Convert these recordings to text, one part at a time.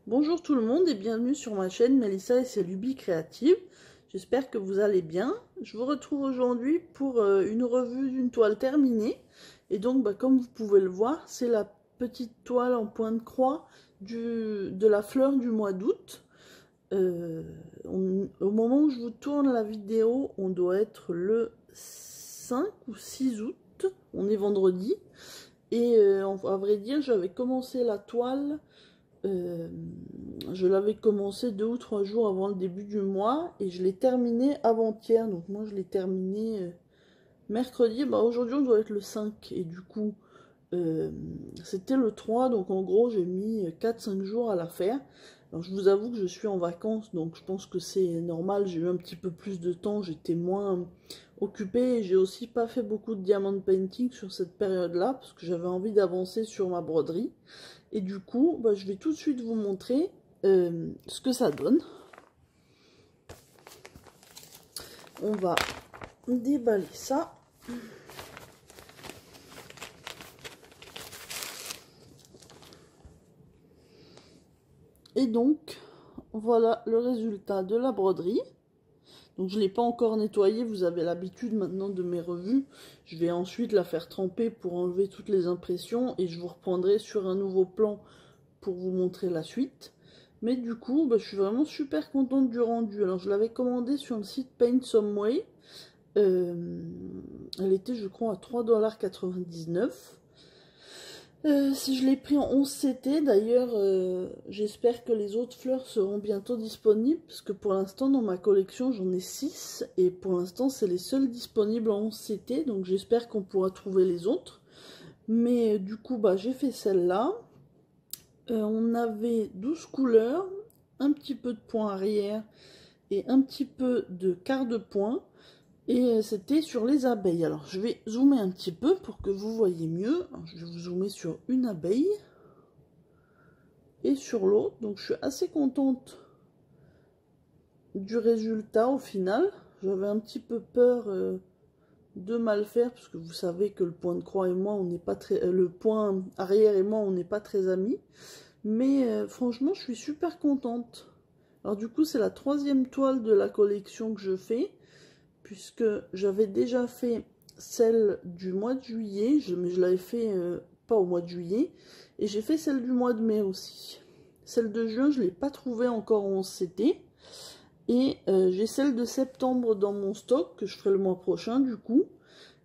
Bonjour tout le monde et bienvenue sur ma chaîne Mélissa et ses lubies créatives. J'espère que vous allez bien. Je vous retrouve aujourd'hui pour une revue d'une toile terminée. Et donc, comme vous pouvez le voir, c'est la petite toile en point de croix de la fleur du mois d'août. Au moment où je vous tourne la vidéo, on doit être le 5 ou 6 août. On est vendredi. Et à vrai dire, j'avais commencé la toile... je l'avais commencé 2 ou 3 jours avant le début du mois et je l'ai terminé avant-hier. Donc moi je l'ai terminé mercredi. Aujourd'hui on doit être le 5 et du coup c'était le 3. Donc en gros j'ai mis 4-5 jours à la faire. Alors je vous avoue que je suis en vacances donc je pense que c'est normal. J'ai eu un petit peu plus de temps, j'étais moins occupée. J'ai aussi pas fait beaucoup de diamond painting sur cette période là parce que j'avais envie d'avancer sur ma broderie. Et du coup, je vais tout de suite vous montrer ce que ça donne. On va déballer ça. Et donc, voilà le résultat de la broderie. Donc je ne l'ai pas encore nettoyée, vous avez l'habitude maintenant de mes revues. Je vais ensuite la faire tremper pour enlever toutes les impressions et je vous reprendrai sur un nouveau plan pour vous montrer la suite. Mais du coup, je suis vraiment super contente du rendu. Alors je l'avais commandé sur le site Paint Some Way. Elle était je crois à 3,99 $. Si je l'ai pris en 11 CT, d'ailleurs j'espère que les autres fleurs seront bientôt disponibles, parce que pour l'instant dans ma collection j'en ai 6, et pour l'instant c'est les seuls disponibles en 11 CT, donc j'espère qu'on pourra trouver les autres. Mais du coup j'ai fait celle-là. On avait 12 couleurs, un petit peu de point arrière et un petit peu de quart de point. Et c'était sur les abeilles. Alors je vais zoomer un petit peu pour que vous voyez mieux. Alors, je vais vous zoomer sur une abeille et sur l'autre. Donc je suis assez contente du résultat au final. J'avais un petit peu peur de mal faire parce que vous savez que le point de croix et moi on n'est pas très... le point arrière et moi on n'est pas très amis. Mais franchement je suis super contente. Alors du coup c'est la 3e toile de la collection que je fais, puisque j'avais déjà fait celle du mois de juillet, mais je l'avais fait pas au mois de juillet, et j'ai fait celle du mois de mai aussi. Celle de juin, je ne l'ai pas trouvée encore en CT, et j'ai celle de septembre dans mon stock, que je ferai le mois prochain du coup,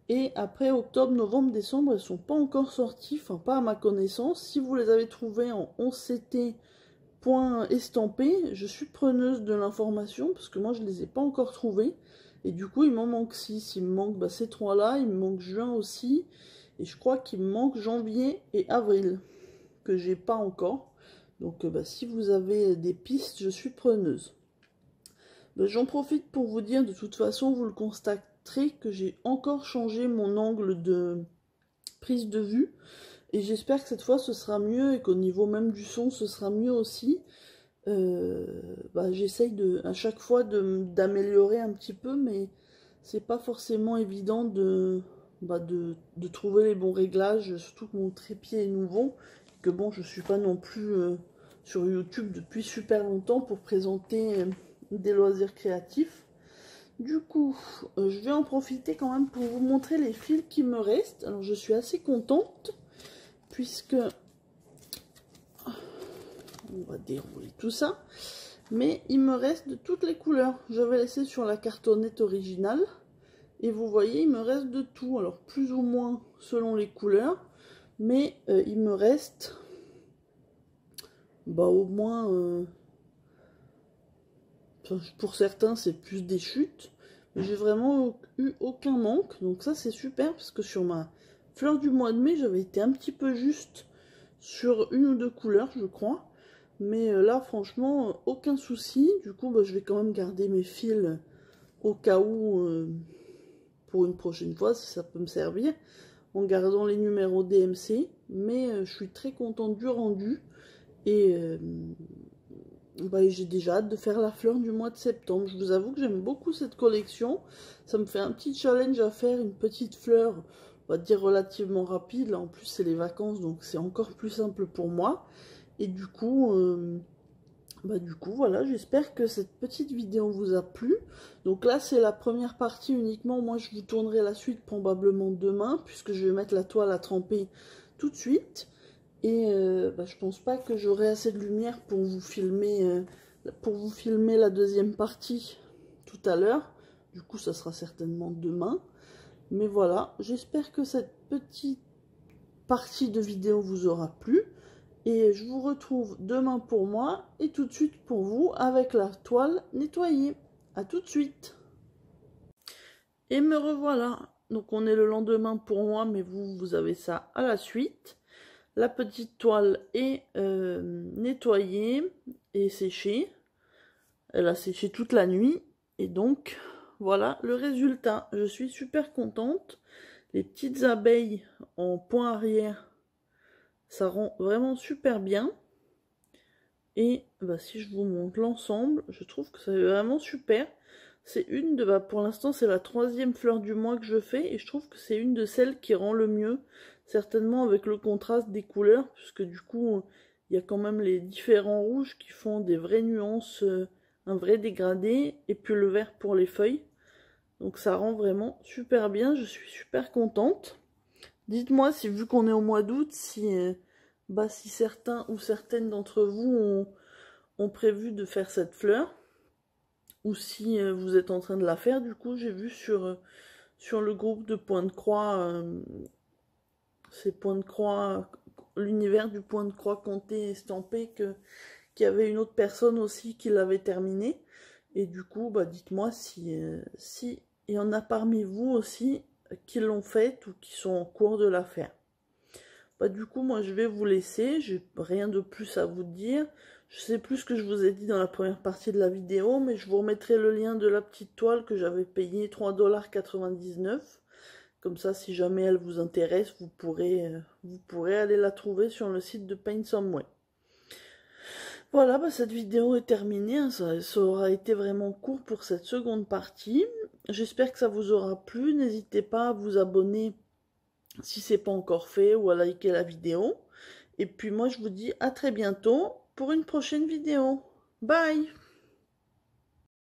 et après octobre, novembre, décembre, elles ne sont pas encore sorties, enfin pas à ma connaissance. Si vous les avez trouvées en 11 CT, point estampé, je suis preneuse de l'information, parce que moi je ne les ai pas encore trouvées. Et du coup, il m'en manque 6. Il me manque ces 3-là, il me manque juin aussi. Et je crois qu'il me manque janvier et avril, que j'ai pas encore. Donc, si vous avez des pistes, je suis preneuse. J'en profite pour vous dire, de toute façon, vous le constaterez, que j'ai encore changé mon angle de prise de vue. Et j'espère que cette fois, ce sera mieux et qu'au niveau même du son, ce sera mieux aussi. J'essaye à chaque fois d'améliorer un petit peu, mais c'est pas forcément évident de trouver les bons réglages, surtout que mon trépied est nouveau, que bon, je suis pas non plus sur YouTube depuis super longtemps pour présenter des loisirs créatifs. Du coup, je vais en profiter quand même pour vous montrer les fils qui me restent. Alors je suis assez contente, puisque on va dérouler tout ça, mais il me reste de toutes les couleurs. J'avais laissé sur la cartonnette originale et vous voyez, il me reste de tout, alors plus ou moins selon les couleurs, mais il me reste au moins pour certains c'est plus des chutes, mais j'ai vraiment eu aucun manque, donc ça c'est super, parce que sur ma fleur du mois de mai j'avais été un petit peu juste sur 1 ou 2 couleurs je crois. Mais là, franchement, aucun souci. Du coup, je vais quand même garder mes fils au cas où, pour une prochaine fois, si ça peut me servir, en gardant les numéros DMC. Mais je suis très contente du rendu. Et j'ai déjà hâte de faire la fleur du mois de septembre. Je vous avoue que j'aime beaucoup cette collection. Ça me fait un petit challenge à faire, une petite fleur, on va dire relativement rapide. Là, en plus, c'est les vacances, donc c'est encore plus simple pour moi. Et du coup, Bah du coup voilà, j'espère que cette petite vidéo vous a plu. Donc là c'est la première partie uniquement, moi je vous tournerai la suite probablement demain, puisque je vais mettre la toile à tremper tout de suite. Et bah, je pense pas que j'aurai assez de lumière pour vous filmer la deuxième partie tout à l'heure. Du coup ça sera certainement demain. Mais voilà, j'espère que cette petite partie de vidéo vous aura plu. Et je vous retrouve demain pour moi et tout de suite pour vous avec la toile nettoyée. A tout de suite. Et me revoilà. Donc on est le lendemain pour moi, mais vous avez ça à la suite. La petite toile est nettoyée et séchée. Elle a séché toute la nuit. Et donc voilà le résultat. Je suis super contente. Les petites abeilles en point arrière, ça rend vraiment super bien. Et bah, si je vous montre l'ensemble, je trouve que c'est vraiment super. C'est une de, pour l'instant c'est la 3e fleur du mois que je fais, et je trouve que c'est une de celles qui rend le mieux, certainement avec le contraste des couleurs, puisque du coup il y a quand même les différents rouges qui font des vraies nuances, un vrai dégradé, et puis le vert pour les feuilles. Donc ça rend vraiment super bien, je suis super contente. Dites-moi si, vu qu'on est au mois d'août, si certains ou certaines d'entre vous ont prévu de faire cette fleur, ou si vous êtes en train de la faire. Du coup j'ai vu sur le groupe de Point de Croix, c'est Point de Croix, l'univers du Point de Croix compté estampé, qu'il y avait une autre personne aussi qui l'avait terminé. Et du coup bah dites-moi si il y en a parmi vous aussi qui l'ont faite ou qui sont en cours de la faire. Bah, du coup, moi, je vais vous laisser. J'ai rien de plus à vous dire. Je sais plus ce que je vous ai dit dans la première partie de la vidéo, mais je vous remettrai le lien de la petite toile que j'avais payée 3,99 $. Comme ça, si jamais elle vous intéresse, vous pourrez aller la trouver sur le site de Paint Somewhere. Voilà, bah, cette vidéo est terminée. Hein. Ça aura été vraiment court pour cette seconde partie. J'espère que ça vous aura plu. N'hésitez pas à vous abonner si c'est pas encore fait, ou à liker la vidéo. Et puis moi je vous dis à très bientôt pour une prochaine vidéo. Bye!